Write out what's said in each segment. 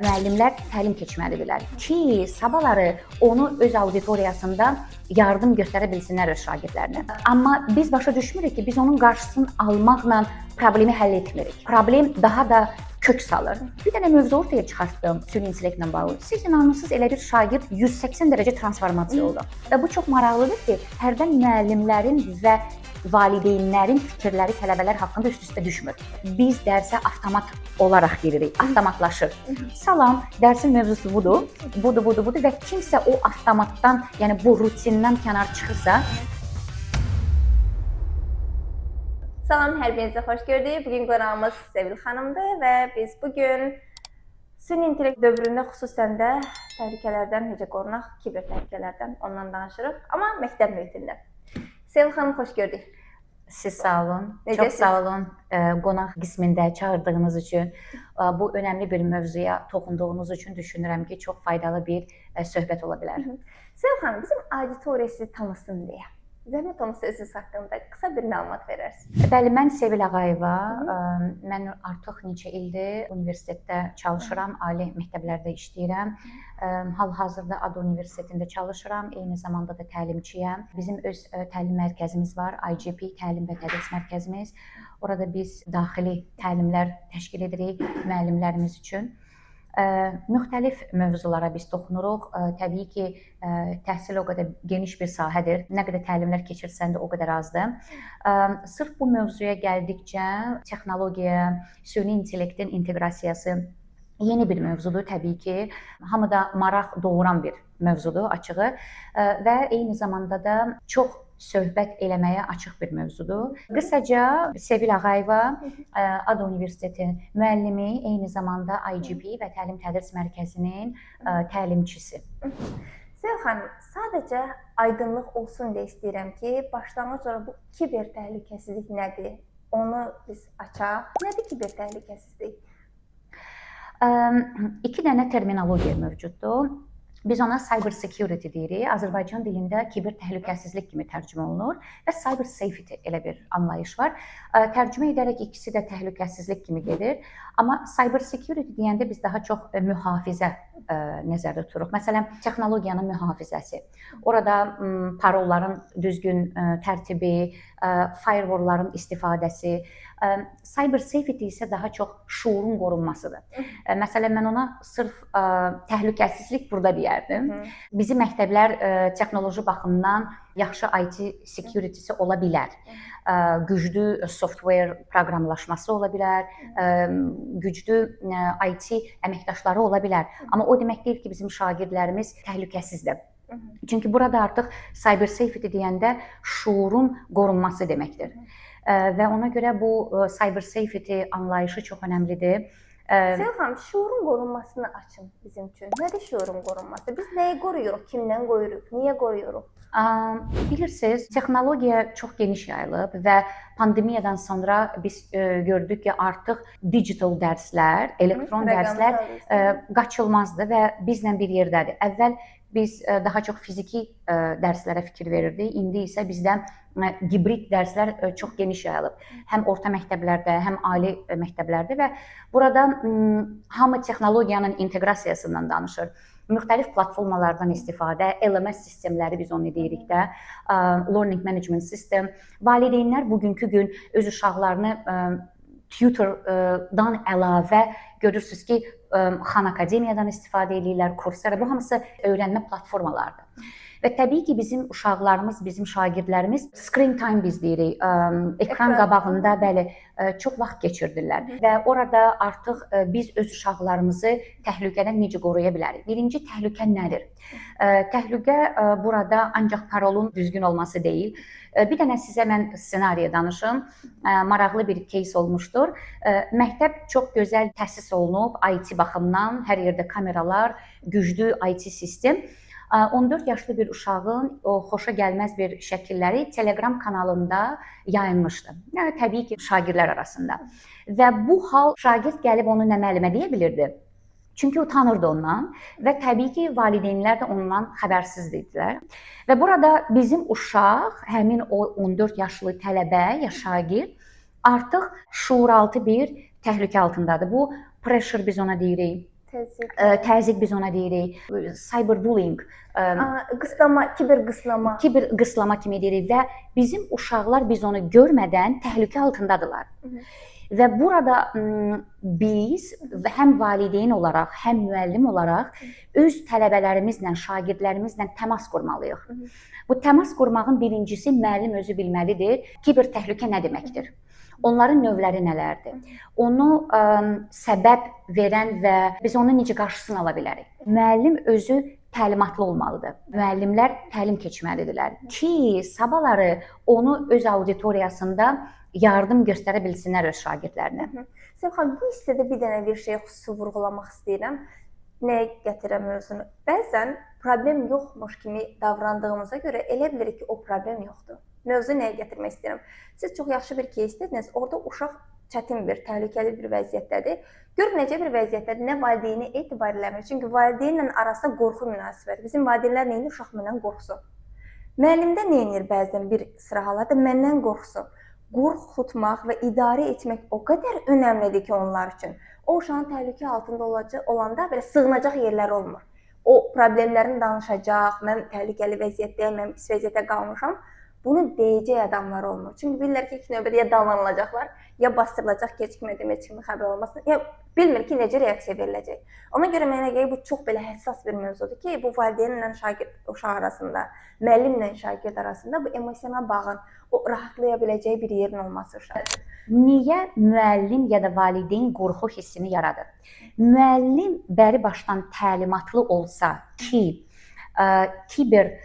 Müəllimlər təlim keçməlidirlər ki, sabahları onu öz auditoriyasında yardım göstərə bilsinlər öz şagirdlərinə. Amma biz başa düşmürük ki, biz onun qarşısını almaqla problemi həll etmirik. Problem daha da kök salır. Bir dənə mövzu ortaya çıxartdım süni intellektlə bağlı. Siz inanırsınız, elə bir şagird 180 dərəcə transformasiya oldu. Və bu çox maraqlıdır ki, hərdən müəllimlərin və valideynlərin fikirləri tələbələr haqqında üst-üstə düşmür. Biz dərsə avtomat olaraq giririk, avtomatlaşır. Salam, dərsin mövzusu budur və kimsə o avtomatdan, yəni bu rutindən kənar çıxırsa. Salam, hər birinizə xoş gördük. Bugün qonağımız Sevil xanımdır və biz bugün süni intellekt dövründə xüsusən də təhlükələrdən necə qorunaq, kiber təhlükələrdən ondan danışırıq, amma məktəb mühitində. Sevil xanım, xoş gördük. Siz sağ olun, çox sağ olun qonaq qismində çağırdığınız üçün, bu önəmli bir mövzuya toxunduğunuz üçün düşünürəm ki, çox faydalı bir söhbət ola bilər. Sevil xanım, bizim auditoriya sizi tanısın deyə, zəhmət olmasa özünüz haqqında qısa bir məlumat verərsiniz. Bəli, mən Sevil Ağayeva, mən artıq neçə ildir universitetdə çalışıram, ali məktəblərdə işləyirəm. Hal-hazırda ADO Universitetində çalışıram, eyni zamanda da təlimçiyəm. Bizim öz təlim mərkəzimiz var, IGP Təlim və Tədris Mərkəzimiz. Orada biz daxili təlimlər təşkil edirik müəllimlərimiz üçün. Müxtəlif mövzulara biz toxunuruq. Təbii ki, təhsil o qədər geniş bir sahədir. Nə qədər təlimlər keçirsən də o qədər azdır. Sırf bu mövzuya gəldikcə texnologiya, süni intellektin inteqrasiyası yeni bir mövzudur təbii ki. Hamıda maraq doğuran bir mövzudur açığı və eyni zamanda da çox söhbət eləməyə açıq bir mövzudur. Qısaca Sevil Ağayeva, ADO Universiteti müəllimi, eyni zamanda IGP və Təlim Tədris Mərkəzinin təlimçisi. Sevil xanım, sadəcə aydınlıq olsun deyə istəyirəm ki, başlanğıc olaraq bu kiber təhlükəsizlik nədir? Onu biz açaq. Nədir kiber təhlükəsizlik? İki dənə terminologiya mövcuddur. Biz ona cyber security deyirik. Azərbaycan dilində kiber təhlükəsizlik kimi tərcümə olunur və cyber safety elə bir anlayış var. Tərcümə edərək ikisi də təhlükəsizlik kimi gedir. Amma cyber security deyəndə biz daha çox mühafizə nəzərdə tuturuq. Məsələn, texnologiyanın mühafizəsi. Orada parolların düzgün tərtibi, firewallların istifadəsi. Cyber safety isə daha çox şuurun qorunmasıdır. Məsələn, mən ona sırf təhlükəsizlik burada deyərdim. Bizim məktəblər texnoloji baxımdan yaxşı IT security'si ola bilər. Güclü software proqramlaşması ola bilər, güclü IT əməkdaşları ola bilər. Amma o demək deyil ki, bizim şagirdlərimiz təhlükəsizdir. Çünki burada artıq cyber safety deyəndə şuurun qorunması deməkdir. Və ona görə bu cyber safety anlayışı çox önəmlidir. Sevil xanım, şuurun qorunmasını açın bizim üçün. Nədir şuurun qorunması? Biz nəyi qoruyuruq, kimdən qoruyuruq, niyə qoruyuruq? Bilirsiniz, texnologiya çox geniş yayılıb və pandemiyadan sonra biz gördük ki, artıq digital dərslər, elektron dərslər qaçılmazdır və bizlə bir yerdədir. Əvvəl biz daha çox fiziki dərslərə fikir verirdik. İndi isə bizdə hibrid dərslər çox geniş yayılıb. Həm orta məktəblərdə, həm ali məktəblərdə və burada hamı texnologiyanın inteqrasiyasından danışır. Müxtəlif platformalardan istifadə, LMS sistemləri biz onu deyirik də, Learning Management System. Valideynlər bugünkü gün öz uşaqlarını tutordan əlavə görürsünüz ki, Xan Akademiyadan istifadə edirlər, Coursera, bu hamısı öyrənmə platformalardır. Və təbii ki, bizim uşaqlarımız, bizim şagirdlərimiz screen time biz deyirik, ekran qabağında bəli, çox vaxt keçirdirlər və orada artıq biz öz uşaqlarımızı təhlükədən necə qoruya bilərik? Birinci təhlükə nədir? Təhlükə burada ancaq parolun düzgün olması deyil. Bir dənə sizə mən ssenariyə danışım. Maraqlı bir case olmuşdur. Məktəb çox gözəl təsis olunub, IT baxımdan, hər yerdə kameralar, güclü IT sistem. 14 yaşlı bir uşağın o xoşa gəlməz bir şəkilləri Telegram kanalında yayılmışdı. Yəni təbii ki, şagirdlər arasında. Və bu hal şagird gəlib onu nə müəllimə deyə bilirdi? Çünki utanırdı ondan və təbii ki, valideynlər də ondan xəbərsiz idilər. Və burada bizim uşaq, həmin o 14 yaşlı tələbə ya şagird artıq şuuraltı bir təhlükə altındadır. Bu pressure biz ona deyirik. Təzyiq biz ona deyirik, cyberbullying, qıslama, kiberqıslama. kiberqıslama kimi deyirik və bizim uşaqlar biz onu görmədən təhlükə altındadırlar. Və burada biz həm valideyn olaraq, həm müəllim olaraq öz tələbələrimizlə, şagirdlərimizlə təmas qurmalıyıq. Bu təmas qurmağın birincisi müəllim özü bilməlidir. Kiber təhlükə nə deməkdir? Onların növləri nələrdir? Onu səbəb verən və biz onun necə qarşısını ala bilərik? Müəllim özü təlimatlı olmalıdır. Müəllimlər təlim keçməlidirlər ki, sabahları onu öz auditoriyasında yardım göstərə bilsinlər öz şagirdlərinə. Sevil xanım, bu hissədə bir dənə bir şey xüsusi vurğulamaq istəyirəm. Nəyə gətirəm mövzunu? Bəzən problem yoxmuş kimi davrandığımıza görə elə bilirik ki, o problem yoxdur. Mövzu nəyə gətirmək istəyirəm? Siz çox yaxşı bir case dediniz. Orada uşaq çətin bir, təhlükəli bir vəziyyətdədir. Gör necə bir vəziyyətdədir, nə valideyni etibar eləmir. Çünki valideynlə arasında qorxu münasibəti. Bizim valideynlər nə edir? Uşaq məndən qorxsun. Müəllimdə nə edir bəzən bir sıra hallarda? Məndən qorxsun. Qorxutmaq və idarə etmək o qədər önəmlidir ki, onlar üçün. O uşağın təhlükə altında olanda belə sığınacaq yerləri olmur. O problemlərini danışacaq, mən təhlükəli vəziyyətdəyəm, mən pis vəziyyətdə qalmışam. Bunu deyəcək adamlar olmur. Çünki bilirlər ki, ilk növbədə ya danlanılacaqlar, ya bastırılacaq, gecikmədim, heç kimin xəbər olmasın, ya bilmir ki, necə reaksiya veriləcək. Ona görə mənə gəlir bu çox belə həssas bir mövzudur ki, bu valideynlə şagird uşaq arasında, müəllimlə şagird arasında bu emosional bağın o rahatlaya biləcəyi bir yerin olması uşaqdır. Niyə müəllim ya da valideyn qorxu hissini yaradır? Müəllim bəri başdan təlimatlı olsa ki, kiber,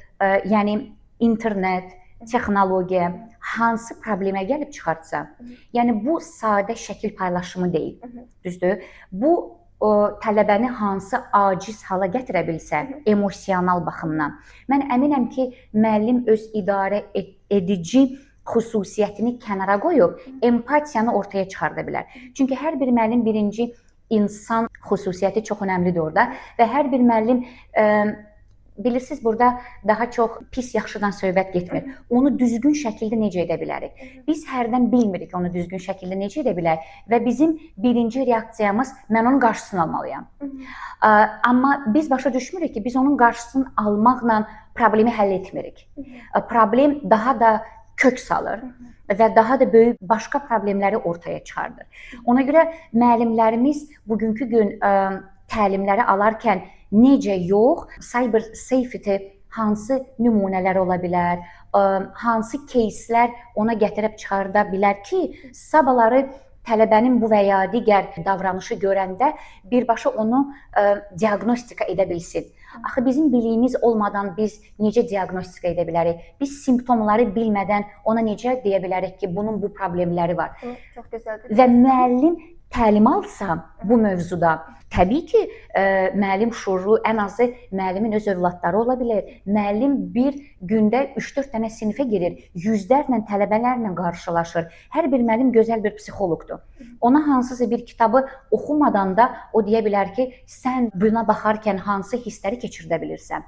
yəni internet, texnologiya hansı problemə gəlib çıxartsa, yəni bu sadə şəkil paylaşımı deyil, düzdür? Bu tələbəni hansı aciz hala gətirə bilsə, emosional baxımdan. Mən əminəm ki, müəllim öz idarə edici xüsusiyyətini kənara qoyub, empatiyanı ortaya çıxarda bilər. Çünki hər bir müəllim birinci insan xüsusiyyəti çox önəmlidir orada və hər bir müəllim bilirsiniz, burada daha çox pis yaxşıdan söhbət getmir. Onu düzgün şəkildə necə edə bilərik? Biz hərdən bilmirik onu düzgün şəkildə necə edə bilərik və bizim birinci reaksiyamız mən onun qarşısını almalıyam. Amma biz başa düşmürük ki, biz onun qarşısını almaqla problemi həll etmirik. Problem daha da kök salır və daha da böyük başqa problemləri ortaya çıxardır. Ona görə müəllimlərimiz bugünkü gün təlimləri alarkən necə yox, cyber safety hansı nümunələr ola bilər, hansı кейslər ona gətirib çıxarda bilər ki, sabahları tələbənin bu və ya digər davranışı görəndə birbaşa onu diaqnostika edə bilsin. Axı bizim biliyimiz olmadan biz necə diaqnostika edə bilərik? Biz simptomları bilmədən ona necə deyə bilərik ki, bunun bu problemləri var? Çox gözəldir. Və müəllim təlim alsa bu mövzuda, təbii ki, müəllim şuurlu, ən azı müəllimin öz övladları ola bilər. Müəllim bir gündə 3-4 dənə sinifə girir, yüzlərlə tələbələrlə qarşılaşır. Hər bir müəllim gözəl bir psixoloqdur. Ona hansısa bir kitabı oxumadan da o deyə bilər ki, sən buna baxarkən hansı hissləri keçirdə bilirsən.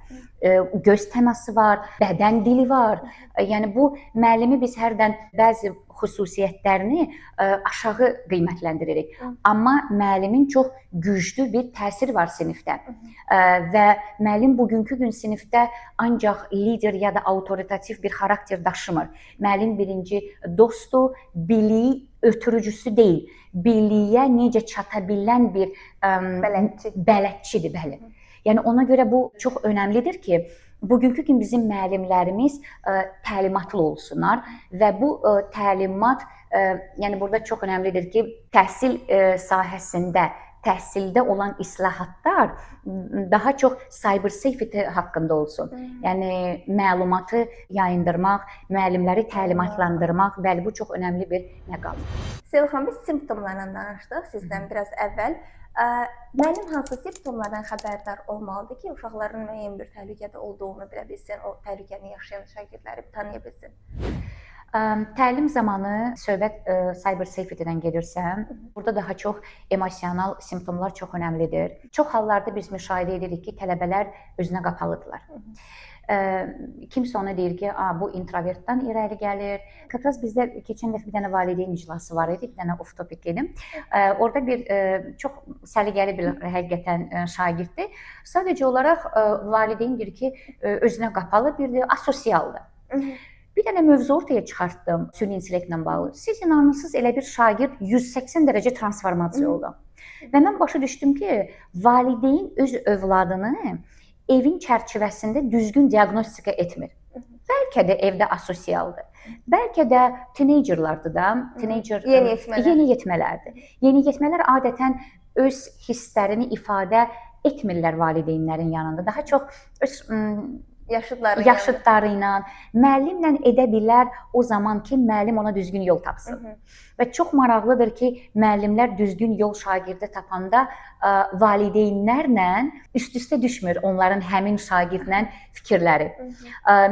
Göz təması var, bədən dili var. Yəni bu müəllimi biz hərdən bəzi xüsusiyyətlərini aşağı qiymətləndiririk. Amma müəllimin çox güclü bir təsiri var sinifdə. Və müəllim bugünkü gün sinifdə ancaq lider ya da autoritativ bir xarakter daşımır. Müəllim birinci dostdur, biliyi ötürücüsü deyil. Biliyə necə çata bilən bir bələdçidir, bəli. Yəni ona görə bu çox önəmlidir ki, bugünkü gün bizim müəllimlərimiz təlimatlı olsunlar və bu təlimat, yəni burada çox önəmlidir ki, təhsil sahəsində, təhsildə olan islahatlar daha çox cyber safety haqqında olsun. Yəni məlumatı yayındırmaq, müəllimləri təlimatlandırmaq, bəli, bu çox önəmli bir məqamdır. Sevil xanım, biz simptomlarla danışdıq sizdən biraz əvvəl. Müəllim hansı simptomlardan xəbərdar olmalıdır ki, uşaqların müəyyən bir təhlükədə olduğunu bilə bilsin, o təhlükəni yaşayan şagirdləri tanıya bilsin? Təlim zamanı söhbət cyber safety-dən gedirsə, burada daha çox emosional simptomlar çox önəmlidir. Çox hallarda biz müşahidə edirik ki, tələbələr özünə qapalıdırlar. Kimsə ona deyir ki, bu introvertdən irəli gəlir. Qəfəs bizdə keçən dəfə bir dənə valideyn iclası var idi, bir dənə off topic idim. Orada bir çox səliqəli bir həqiqətən şagirddir. Sadəcə olaraq valideyn deyir ki, özünə qapalı birdir, asosialdır. Bir dənə mövzu ortaya çıxartdım süni intellektlə bağlı. Siz inanırsınız, elə bir şagird 180 dərəcə transformasiya oldu. Və mən başa düşdüm ki, valideyn öz övladını evin çərçivəsində düzgün diaqnostika etmir. Bəlkə də evdə asosialdır. Bəlkə də teenagerlardır da, yeniyetmələrdir. Yeniyetmələr adətən öz hisslərini ifadə etmirlər valideynlərin yanında. Daha çox öz yaşıdları ilə, müəllimlə edə bilər o zaman ki, müəllim ona düzgün yol tapsın. Və çox maraqlıdır ki, müəllimlər düzgün yol şagirdə tapanda valideynlərlə üst-üstə düşmür onların həmin şagirdlə fikirləri.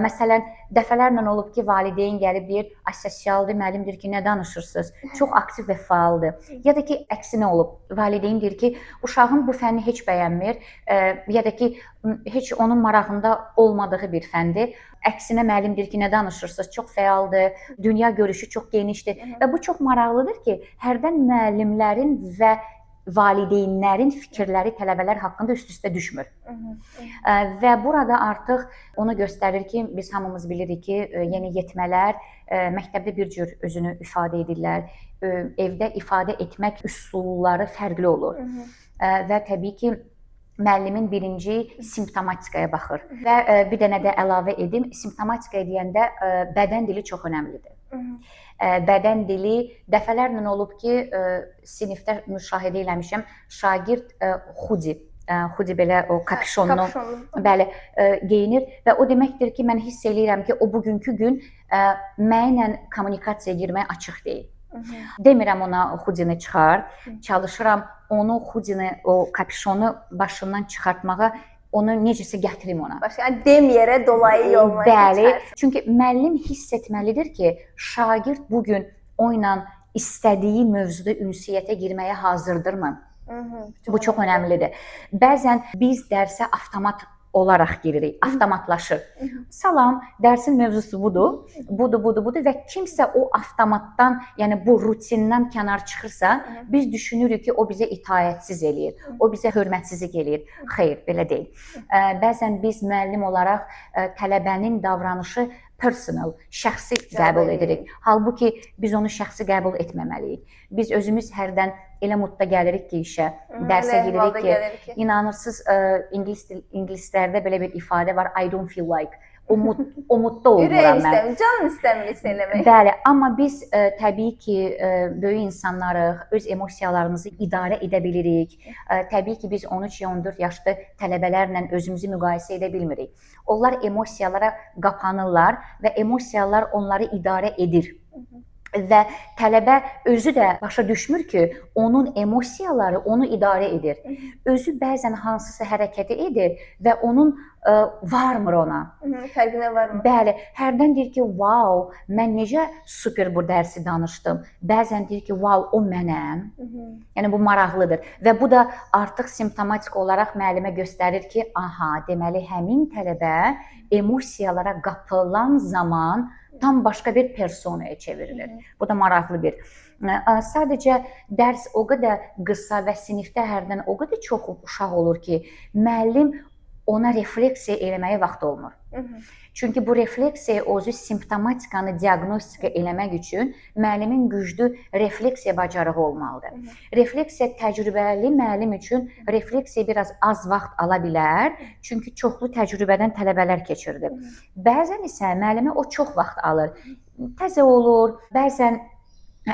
Məsələn, dəfələrlə olub ki, valideyn gəlib deyir, asosialdır, müəllim deyir ki, nə danışırsınız? Çox aktiv və fəaldır. Ya da ki, əksinə olub, valideyn deyir ki, uşağın bu fənni heç bəyənmir, ya da ki, heç onun marağında olmadığı bir fəndir. Əksinə müəllim deyir ki, nə danışırsınız? Çox fəaldır, dünya görüşü çox genişdir. Və bu çox maraqlıdır ki, hərdən müəllimlərin və valideynlərin fikirləri tələbələr haqqında üst-üstə düşmür. Və burada artıq onu göstərir ki, biz hamımız bilirik ki, yeniyetmələr məktəbdə bir cür özünü ifadə edirlər, evdə ifadə etmək üsulları fərqli olur. Və təbii ki, müəllimin birinci simptomatikaya baxır. Və bir dənə də əlavə edim, simptomatikaya deyəndə bədən dili çox önəmlidir. Bədən dili dəfələrlə olub ki, sinifdə müşahidə eləmişəm, şagird xudi belə o kapşonunu bəli geyinir və o deməkdir ki, mən hiss eləyirəm ki, o bugünkü gün mənlə kommunikasiyaya girməyə açıq deyil. Demirəm ona xudini çıxart, çalışıram onu xudini, o kapşonu başından çıxartmağa, onu necəsə gətirim ona. Başqa deməyərə dolayı yolla. Bəli, çünki müəllim hiss etməlidir ki, şagird bu gün o ilə istədiyi mövzuda ünsiyyətə girməyə hazırdırmı? Bu çox önəmlidir. Bəzən biz dərsə avtomat olaraq giririk, avtomatlaşır. Salam, dərsin mövzusu budur və kimsə o avtomatdan, yəni bu rutindən kənar çıxırsa, biz düşünürük ki, o bizə itaətsiz eləyir, o bizə hörmətsizlik eləyir. Xeyr, belə deyil. Bəzən biz müəllim olaraq tələbənin davranışı personal, şəxsi qəbul edirik. Halbuki biz onu şəxsi qəbul etməməliyik. Biz özümüz hərdən elə mutda gəlirik ki, işə, dərsə giririk ki, inanırsınız, ingilislərdə belə bir ifadə var, I don't feel like. O mutda olmuram mən. Canın istəmir hiss eləmək. Bəli, amma biz təbii ki, böyük insanlarıq, öz emosiyalarımızı idarə edə bilirik. Təbii ki, biz 13-14 yaşlı tələbələrlə özümüzü müqayisə edə bilmirik. Onlar emosiyalara qapanırlar və emosiyalar onları idarə edir. Və tələbə özü də başa düşmür ki, onun emosiyaları onu idarə edir. Özü bəzən hansısa hərəkəti edir və onun varmır ona. Fərqinə varmır. Bəli, hərdən deyir ki, wow, mən necə super bu dərsi danışdım. Bəzən deyir ki, wow, o mənəm. Yəni bu maraqlıdır və bu da artıq simptomatik olaraq müəllimə göstərir ki, aha, deməli həmin tələbə emosiyalara qapılan zaman tam başqa bir personaya çevrilir. Bu da maraqlı bir. Sadəcə dərs o qədər qısa və sinifdə hərdən o qədər çox uşaq olur ki, müəllim ona refleksiya eləməyə vaxt olmur. Çünki bu refleksiya özü simptomatikanı diaqnostika eləmək üçün müəllimin güclü refleksiya bacarığı olmalıdır. Refleksiya təcrübəli müəllim üçün refleksiya biraz az vaxt ala bilər, çünki çoxlu təcrübədən tələbələr keçirdi. Bəzən isə müəllimə o çox vaxt alır. Təzə olur, bəzən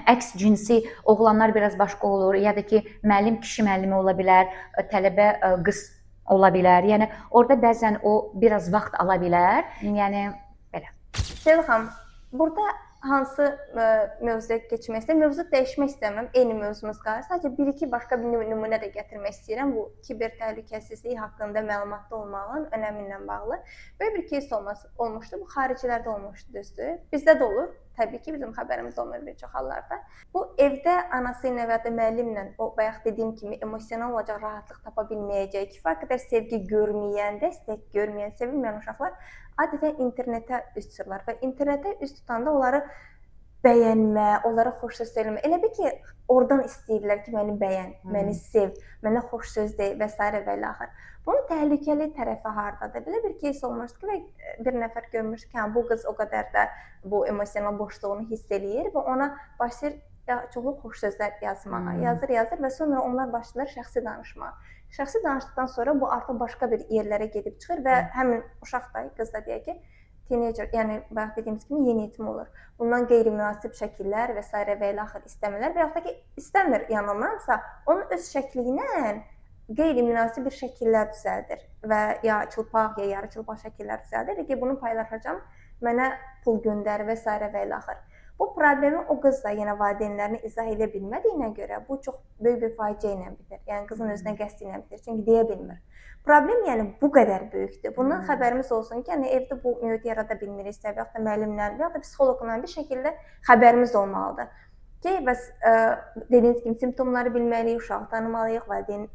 əks cinsi oğlanlar biraz başqa olur, ya da ki, müəllim kişi müəllimi ola bilər, tələbə qız ola bilər. Yəni orada bəzən o biraz vaxt ala bilər. Yəni belə. Sevil xanım, burada hansı mövzuya keçmək istəyirəm? Mövzu dəyişmək istəmirəm. Eyni mövzumuz qalır. Sadəcə bir-iki başqa bir nümunə də gətirmək istəyirəm. Bu kiber təhlükəsizlik haqqında məlumatlı olmağın önəmi ilə bağlı. Belə bir кейs olmuşdu. Bu xaricilərdə olmuşdu, düzdür? Bizdə də olur. təbii ki, bizim xəbərimiz olmur bir çox hallarda. Bu evdə anası ilə və ya müəllimlə o bayaq dediyim kimi emosional olacaq rahatlıq tapa bilməyəcək, kifayət qədər sevgi görməyən, dəstək görməyən, sevilməyən uşaqlar adətən internetə üz tuturlar və internetə üz tutanda onları bəyənmə, onlara xoş söz söyləmə. Elə bil ki, oradan istəyirlər ki, məni bəyən, məni sev, mənə xoş söz de və s. və ilaxır. Bunun təhlükəli tərəfi hardadır? Belə bir case olmuşdu ki, və bir nəfər görmüş ki, bu qız o qədər də bu emosional boşluğunu hiss eləyir və ona başlayır çoxlu xoş sözlər yazmağa. Yazır və sonra onlar başlayır şəxsi danışmağa. Şəxsi danışdıqdan sonra bu artıq başqa bir yerlərə gedib çıxır və həmin uşaq da, qız da deyək ki, teenager, yəni bayaq dediyimiz kimi yeniyetmə olur. Bundan qeyri-münasib şəkillər və s. və ilaxır istəmirlər və yaxud da ki, istəmir yanılmıramsa, onun öz şəkli ilə qeyri-münasib bir şəkillər düzəldir və ya çılpaq, ya yarı çılpaq şəkillər düzəldir ki, bunu paylaşacağam, mənə pul göndər və s. və ilaxır. Bu problemi o qız da yenə valideynlərini izah edə bilmədiyinə görə bu çox böyük bir faciə ilə bitir. Yəni qızın özünə qəsdi ilə bitir, çünki deyə bilmir. Problem yəni bu qədər böyükdür. Bundan xəbərimiz olsun ki, yəni evdə bu mühiti yarada bilmiriksə, və yaxud da müəllimlə, və yaxud da psixoloqla bir şəkildə xəbərimiz olmalıdır. Ki, bəs dediyiniz kimi simptomları bilməliyik, uşağı tanımalıyıq, valideyn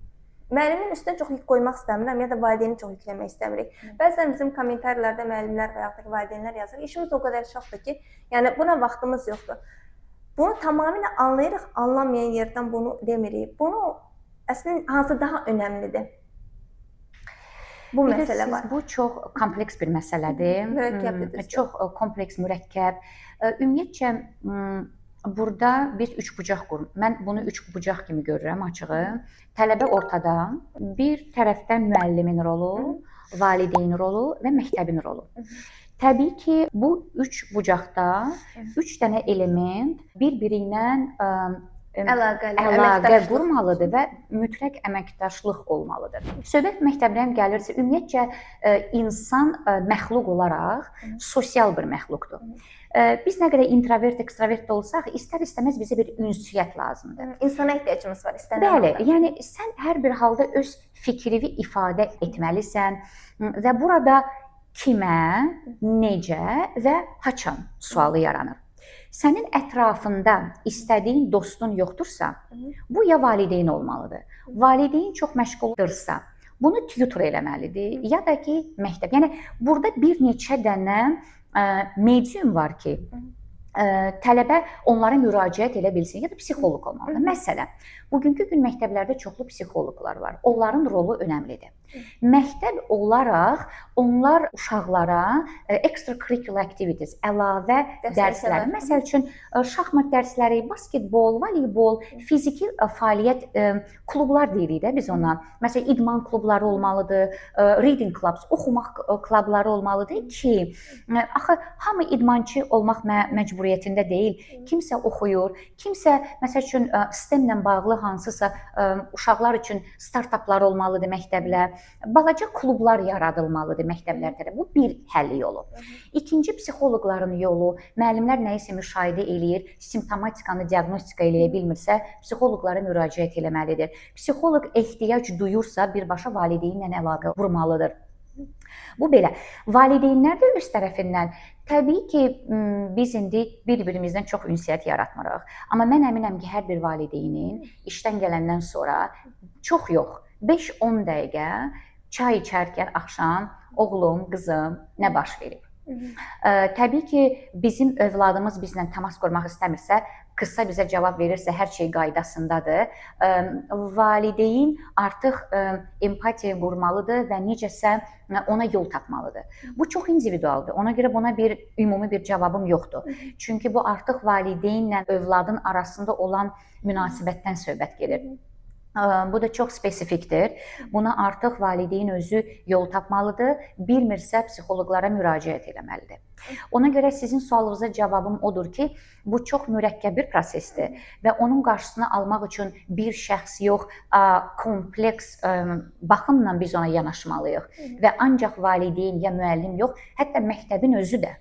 müəllimin üstünə çox yük qoymaq istəmirəm, ya da valideyni çox yükləmək istəmirik. Bəzən bizim kommentarlarda müəllimlər və yaxud da valideynlər yazır. İşimiz o qədər çoxdur ki, yəni buna vaxtımız yoxdur. Bunu tamamilə anlayırıq, anlamayan yerdən bunu demirik. Bunu əslində hansı daha önəmlidir? Bu məsələ var. Bu çox kompleks bir məsələdir. Mürəkkəbdir. Çox kompleks, mürəkkəb. Ümumiyyətcə burada biz üç bucaq qururuq. Mən bunu üç bucaq kimi görürəm açığı. Tələbə ortada, bir tərəfdən müəllimin rolu, valideyn rolu və məktəbin rolu. Təbii ki, bu üç bucaqda üç dənə element bir-biri ilə əlaqə qurmalıdır və mütləq əməkdaşlıq olmalıdır. Söhbət məktəbdən gəlirsə, ümumiyyətcə insan məxluq olaraq sosial bir məxluqdur. Biz nə qədər introvert, ekstrovert də olsaq, istər-istəməz bizə bir ünsiyyət lazımdır. İnsana ehtiyacımız var, istənilən halda. Bəli, yəni sən hər bir halda öz fikrini ifadə etməlisən və burada kimə, necə və haçan sualı yaranır. Sənin ətrafında istədiyin dostun yoxdursa, bu ya valideyn olmalıdır. Valideyn çox məşğuldursa, bunu tutor eləməlidir, ya da ki, məktəb. Yəni burada bir neçə dənə medium var ki, tələbə onlara müraciət edə bilsin, ya da psixoloq olmalıdır. Məsələn, bugünkü gün məktəblərdə çoxlu psixoloqlar var. Onların rolu önəmlidir. Məktəb olaraq onlar uşaqlara extracurricular activities, əlavə dərslər, məsəl üçün şahmat dərsləri, basketbol, voleybol, fiziki fəaliyyət klublar deyirik də biz ona. Məsələn, idman klubları olmalıdır, reading clubs, oxumaq klubları olmalıdır ki, axı hamı idmançı olmaq məcburiyyətində deyil. Kimsə oxuyur, kimsə məsəl üçün STEM-lə bağlı hansısa uşaqlar üçün startaplar olmalıdır məktəblər. Balaca klublar yaradılmalıdır məktəblər tərəfindən. Bu bir həll yolu. İkinci, psixoloqların yolu. Müəllimlər nəyisə müşahidə eləyir, simptomatikanı diaqnostika eləyə bilmirsə, psixoloqlara müraciət etməlidir. Psixoloq ehtiyac duyursa, birbaşa valideynlə əlaqə qurmalıdır. Bu belə. Valideynlər də öz tərəfindən təbii ki, biz indi bir-birimizdən çox ünsiyyət yaratmırıq. Amma mən əminəm ki, hər bir valideynin işdən gələndən sonra çox yox, 5-10 dəqiqə çay içərkən axşam oğlum, qızım nə baş verib? Təbii ki, bizim övladımız bizlə təmas qurmaq istəmirsə, qısa bizə cavab verirsə, hər şey qaydasındadır. Valideyn artıq empatiya qurmalıdır və necəsə ona yol tapmalıdır. Bu çox individualdır. Ona görə buna bir ümumi bir cavabım yoxdur. Çünki bu artıq valideynlə övladın arasında olan münasibətdən söhbət gedir. Bu da çox spesifikdir. Buna artıq valideyn özü yol tapmalıdır. Bilmirsə, psixoloqlara müraciət etməlidir. Ona görə sizin sualınıza cavabım odur ki, bu çox mürəkkəb bir prosesdir və onun qarşısını almaq üçün bir şəxs yox, kompleks baxımla biz ona yanaşmalıyıq və ancaq valideyn ya müəllim yox, hətta məktəbin özü də.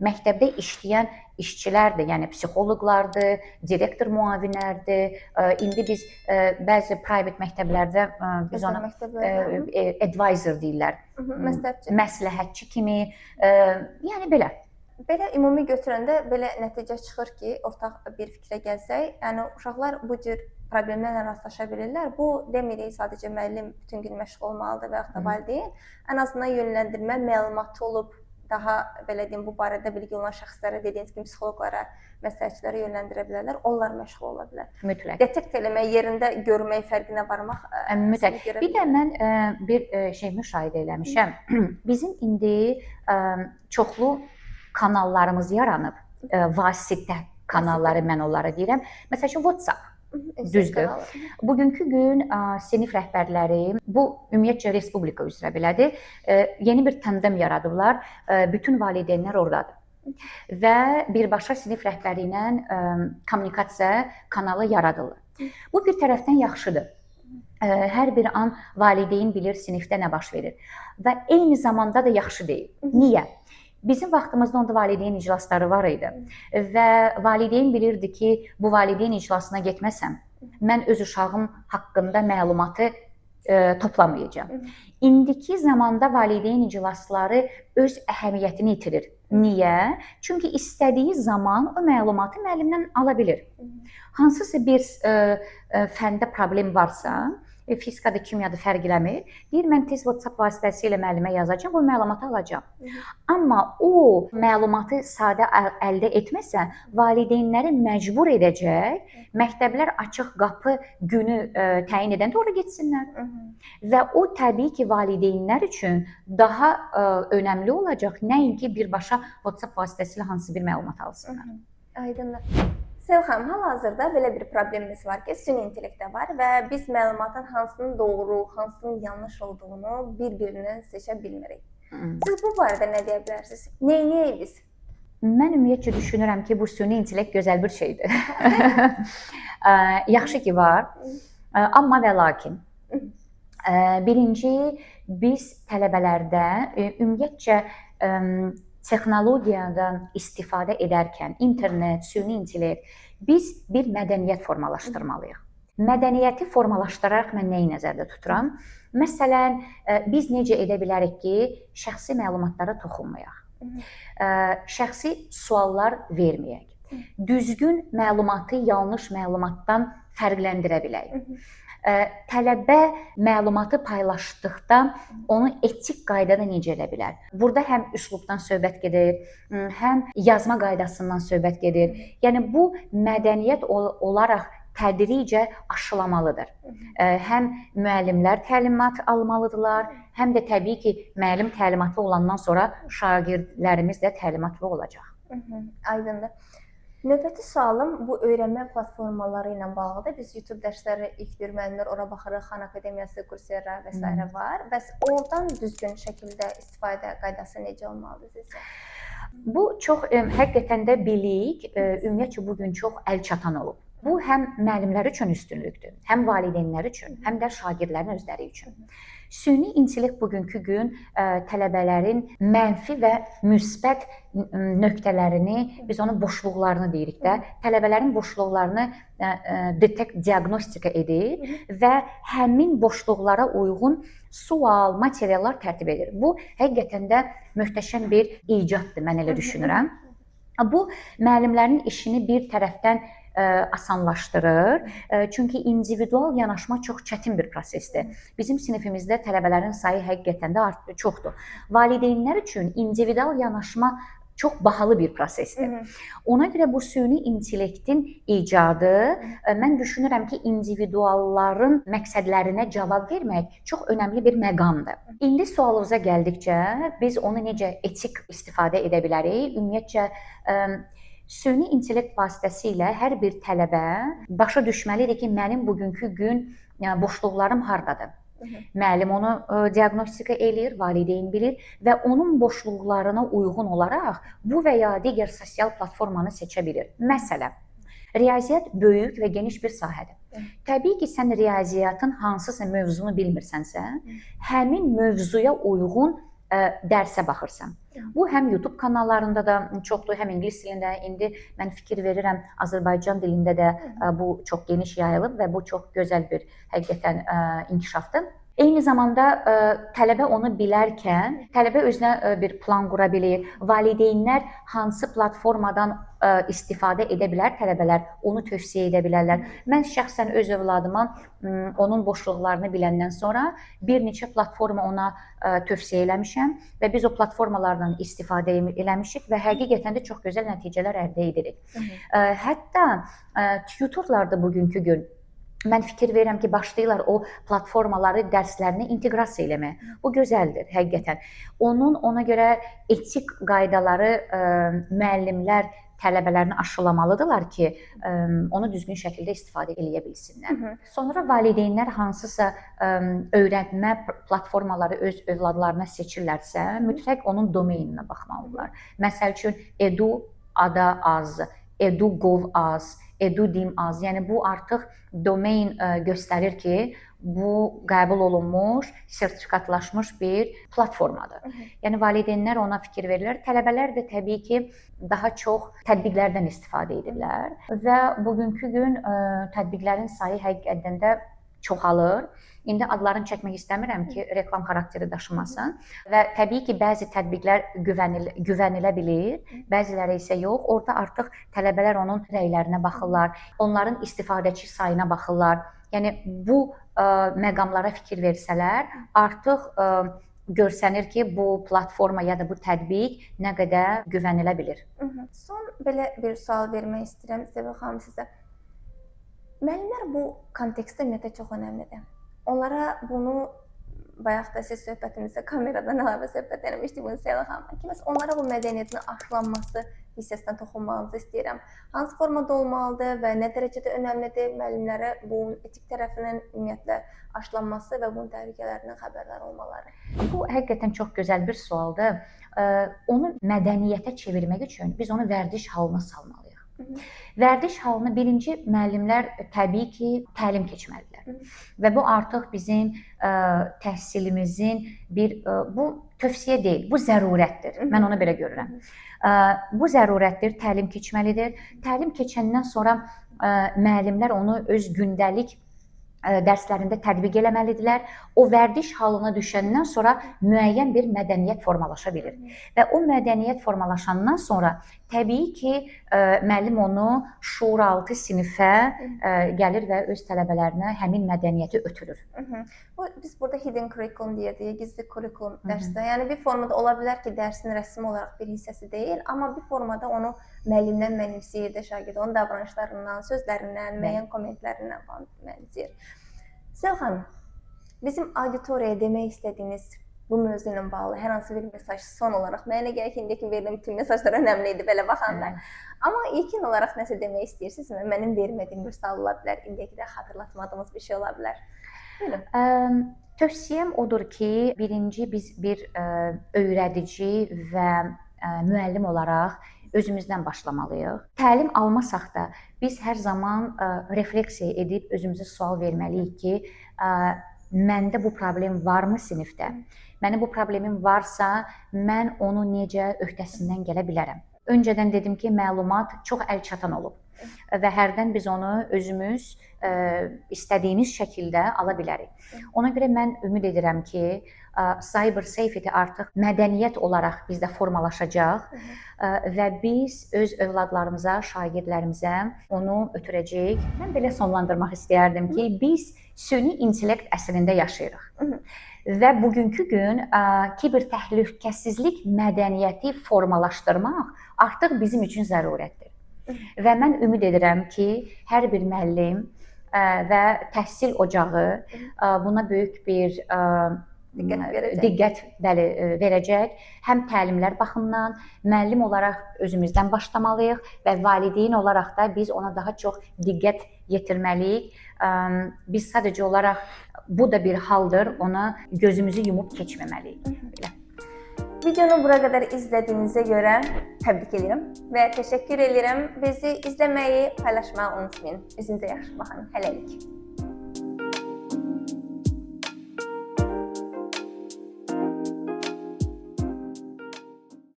Məktəbdə işləyən işçilərdir, yəni psixoloqlardır, direktor müavinlərdir. İndi biz bəzi private məktəblərdə biz ona advisor deyirlər, məsləhətçi kimi, yəni belə. Belə ümumi götürəndə belə nəticə çıxır ki, ortaq bir fikrə gəlsək, yəni uşaqlar bu cür problemlərlə rastlaşa bilirlər. Bu demirik sadəcə müəllim bütün gün məşğul olmalıdır və yaxud da valideyn. Ən azından yönləndirmə məlumatı olub, daha belə deyim, bu barədə bilgi olan şəxslərə, dediyiniz kimi psixoloqlara, məsləhətçilərə yönləndirə bilərlər. Onlar məşğul ola bilər. Mütləq. Detekt eləmək, yerində görmək, fərqinə varmaq. Mütləq. Bir də mən bir şey müşahidə eləmişəm. Bizim indi çoxlu kanallarımız yaranıb. Vasitə kanalları mən onlara deyirəm. Məsələn, WhatsApp. Düzdür. Bugünkü gün sinif rəhbərləri, bu ümumiyyətcə respublika üzrə belədir, yeni bir tandem yaradıblar. Bütün valideynlər oradadır. Və birbaşa sinif rəhbəri ilə kommunikasiya kanalı yaradılır. Bu bir tərəfdən yaxşıdır. Hər bir an valideyn bilir sinifdə nə baş verir. Və eyni zamanda da yaxşı deyil. Niyə? Bizim vaxtımızda onda valideyn iclasları var idi və valideyn bilirdi ki, bu valideyn iclasına getməsəm, mən öz uşağım haqqında məlumatı toplamayacağam. İndiki zamanda valideyn iclasları öz əhəmiyyətini itirir. Niyə? Çünki istədiyi zaman o məlumatı müəllimdən ala bilir. Hansısa bir fəndə problem varsa, fizikada, kimyada fərq eləmir. Deyir, mən tez WhatsApp vasitəsilə müəllimə yazacağam, bu məlumatı alacağam. Amma o məlumatı sadə əldə etməsə, valideynləri məcbur edəcək, məktəblər açıq qapı günü təyin edəndə ora getsinlər. Və o təbii ki, valideynlər üçün daha önəmli olacaq, nəinki birbaşa WhatsApp vasitəsilə hansı bir məlumat alsınlar. Aydındır. Sevil xanım, hal-hazırda belə bir problemimiz var ki, süni intellektdə var və biz məlumatın hansının doğru, hansının yanlış olduğunu bir-birindən seçə bilmirik. Siz bu barədə nə deyə bilərsiniz? Neyniyək biz? Mən ümumiyyətcə düşünürəm ki, bu süni intellekt gözəl bir şeydir. Yaxşı ki var, amma və lakin. Birinci, biz tələbələrdə ümumiyyətcə texnologiyadan istifadə edərkən, internet, süni intellekt, biz bir mədəniyyət formalaşdırmalıyıq. Mədəniyyəti formalaşdıraraq mən nəyi nəzərdə tuturam? Məsələn, biz necə edə bilərik ki, şəxsi məlumatlara toxunmayaq, şəxsi suallar verməyək, düzgün məlumatı yanlış məlumatdan fərqləndirə bilək. Tələbə məlumatı paylaşdıqda onu etik qaydada necə edə bilər? Burada həm üslubdan söhbət gedir, həm yazma qaydasından söhbət gedir. Yəni bu mədəniyyət olaraq tədricə aşılamalıdır. Həm müəllimlər təlimat almalıdırlar, həm də təbii ki, müəllim təlimatlı olandan sonra şagirdlərimiz də təlimatlı olacaq. Aydındır. Növbəti sualım bu öyrənmə platformaları ilə bağlıdır. Biz YouTube dərsləri ilk bir müəllimlər ora baxırıq, Xan Akademiyası, Coursera və s. var. Bəs oradan düzgün şəkildə istifadə qaydası necə olmalıdır sizcə? Bu çox həqiqətən də bilik, ümumiyyətcə bu gün çox əlçatan olub. Bu həm müəllimlər üçün üstünlükdür, həm valideynlər üçün, həm də şagirdlərin özləri üçün. Süni intellekt bugünkü gün tələbələrin mənfi və müsbət nöqtələrini, biz onun boşluqlarını deyirik də, tələbələrin boşluqlarını diaqnostika edir və həmin boşluqlara uyğun sual, materiallar tərtib edir. Bu həqiqətən də möhtəşəm bir icaddır, mən elə düşünürəm. Bu müəllimlərin işini bir tərəfdən asanlaşdırır. Çünki individual yanaşma çox çətin bir prosesdir. Bizim sinifimizdə tələbələrin sayı həqiqətən də çoxdur. Valideynlər üçün individual yanaşma çox bahalı bir prosesdir. Ona görə bu süni intellektin icadı, mən düşünürəm ki, individualların məqsədlərinə cavab vermək çox önəmli bir məqamdır. İndi sualınıza gəldikcə, biz onu necə etik istifadə edə bilərik? Ümumiyyətcə, süni intellekt vasitəsilə hər bir tələbə başa düşməlidir ki, mənim bugünkü gün boşluqlarım hardadır? Müəllim onu diaqnostika eləyir, valideyn bilir və onun boşluqlarına uyğun olaraq bu və ya digər sosial platformanı seçə bilir. Məsələn, riyaziyyat böyük və geniş bir sahədir. Təbii ki, sən riyaziyyatın hansısa mövzunu bilmirsənsə, həmin mövzuya uyğun dərsə baxırsan. Bu həm YouTube kanallarında da çoxdur, həm ingilis dilində. İndi mən fikir verirəm, Azərbaycan dilində də bu çox geniş yayılıb və bu çox gözəl bir həqiqətən inkişafdır. Eyni zamanda tələbə onu bilərkən, tələbə özünə bir plan qura bilir. Valideynlər hansı platformadan istifadə edə bilər, tələbələr onu tövsiyə edə bilərlər. Mən şəxsən öz övladıma onun boşluqlarını biləndən sonra bir neçə platforma ona tövsiyə eləmişəm və biz o platformalardan istifadə eləmişik və həqiqətən də çox gözəl nəticələr əldə edirik. Hətta tutorlar da bugünkü gün mən fikir verirəm ki, başlayırlar o platformaları dərslərinə inteqrasiya eləməyə. Bu gözəldir, həqiqətən. Ona görə etik qaydaları müəllimlər tələbələrini aşılamalıdırlar ki, onu düzgün şəkildə istifadə edə bilsinlər. Sonra valideynlər hansısa öyrənmə platformaları öz övladlarına seçirlərsə, mütləq onun domeyninə baxmalıdırlar. Məsəl üçün edu.ada.az, edu.gov.az, edu.dim.az. Yəni bu artıq domain göstərir ki, bu qəbul olunmuş, sertifikatlaşmış bir platformadır. Yəni valideynlər ona fikir verirlər. Tələbələr də təbii ki, daha çox tətbiqlərdən istifadə edirlər və bugünkü gün tətbiqlərin sayı həqiqətən də çoxalır. İndi adlarını çəkmək istəmirəm ki, reklam xarakteri daşımasın və təbii ki, bəzi tətbiqlər güvənilə bilir, bəziləri isə yox. Orada artıq tələbələr onun rəylərinə baxırlar, onların istifadəçi sayına baxırlar. Yəni bu məqamlara fikir versələr, artıq görsənir ki, bu platforma ya da bu tətbiq nə qədər güvənilə bilir. Son belə bir sual vermək istəyirəm Sevil xanım sizə. Müəllimlər bu kontekstdə ümumiyyətlə çox önəmlidir. Onlara bunu bayaq da siz söhbətinizdə kameradan əlavə söhbət etmişdik bunu Sevil xanım. Ki, onlara bu mədəniyyətin aşılanması hissəsindən toxunmanızı istəyirəm. Hansı formada olmalıdır və nə dərəcədə önəmlidir müəllimlərə bu etik tərəfinin ümumiyyətlə aşılanması və bunun təhlükələrindən xəbərdar olmaları? Bu həqiqətən çox gözəl bir sualdır. Onu mədəniyyətə çevirmək üçün biz onu vərdiş halına salmalıyıq. Vərdiş halını birinci müəllimlər təbii ki, təlim keçməlidirlər. Və bu artıq bizim təhsilimizin bu tövsiyə deyil, bu zərurətdir. Mən onu belə görürəm. Bu zərurətdir, təlim keçməlidir. Təlim keçəndən sonra müəllimlər onu öz gündəlik dərslərində tətbiq eləməlidirlər. O vərdiş halına düşəndən sonra müəyyən bir mədəniyyət formalaşa bilir. Və o mədəniyyət formalaşandan sonra təbii ki, müəllim onu şuuraltı sinifə gəlir və öz tələbələrinə həmin mədəniyyəti ötürür. Biz burada hidden curriculum deyirdik, gizli kurikulum dərsdə. Yəni bir formada ola bilər ki, dərsin rəsmi olaraq bir hissəsi deyil, amma bir formada onu müəllimdən mənimsəyir, şagird onun davranışlarından, sözlərindən, müəyyən kommentlərindən falan mənimsəyir. Sevil xanım, bizim auditoriyaya demək istədiyiniz bu mövzu ilə bağlı hər hansı bir mesaj son olaraq, mənə gəlir ki, indiki verdiyim bütün mesajlar önəmli idi belə baxanda. Amma ilkin olaraq nəsə demək istəyirsiniz və mənim vermədiyim bir sual ola bilər, indiki də xatırlatmadığımız bir şey ola bilər. Tövsiyəm odur ki, birinci biz bir öyrədici və müəllim olaraq özümüzdən başlamalıyıq. Təlim almasaq da biz hər zaman refleksiya edib özümüzə sual verməliyik ki, məndə bu problem varmı sinifdə? Mənim bu problemim varsa, mən onu necə öhdəsindən gələ bilərəm? Öncədən dedim ki, məlumat çox əlçatan olub və hərdən biz onu özümüz istədiyimiz şəkildə ala bilərik. Ona görə mən ümid edirəm ki, cyber safety artıq mədəniyyət olaraq bizdə formalaşacaq və biz öz övladlarımıza, şagirdlərimizə onu ötürəcəyik. Mən belə sonlandırmaq istəyərdim ki, biz süni intellekt əsrində yaşayırıq və bugünkü gün kiber təhlükəsizlik mədəniyyəti formalaşdırmaq artıq bizim üçün zərurətdir. Və mən ümid edirəm ki, hər bir müəllim və təhsil ocağı buna böyük bir diqqət verəcək. Həm təlimlər baxımından müəllim olaraq özümüzdən başlamalıyıq və valideyn olaraq da biz ona daha çox diqqət yetirməliyik. Biz sadəcə olaraq bu da bir haldır, ona gözümüzü yumub keçməməliyik. Videonu bura qədər izlədiyinizə görə təbrik edirəm və təşəkkür edirəm. Bizi izləməyi, paylaşmağı unutmayın. Özünüzə yaxşı baxın. Hələlik.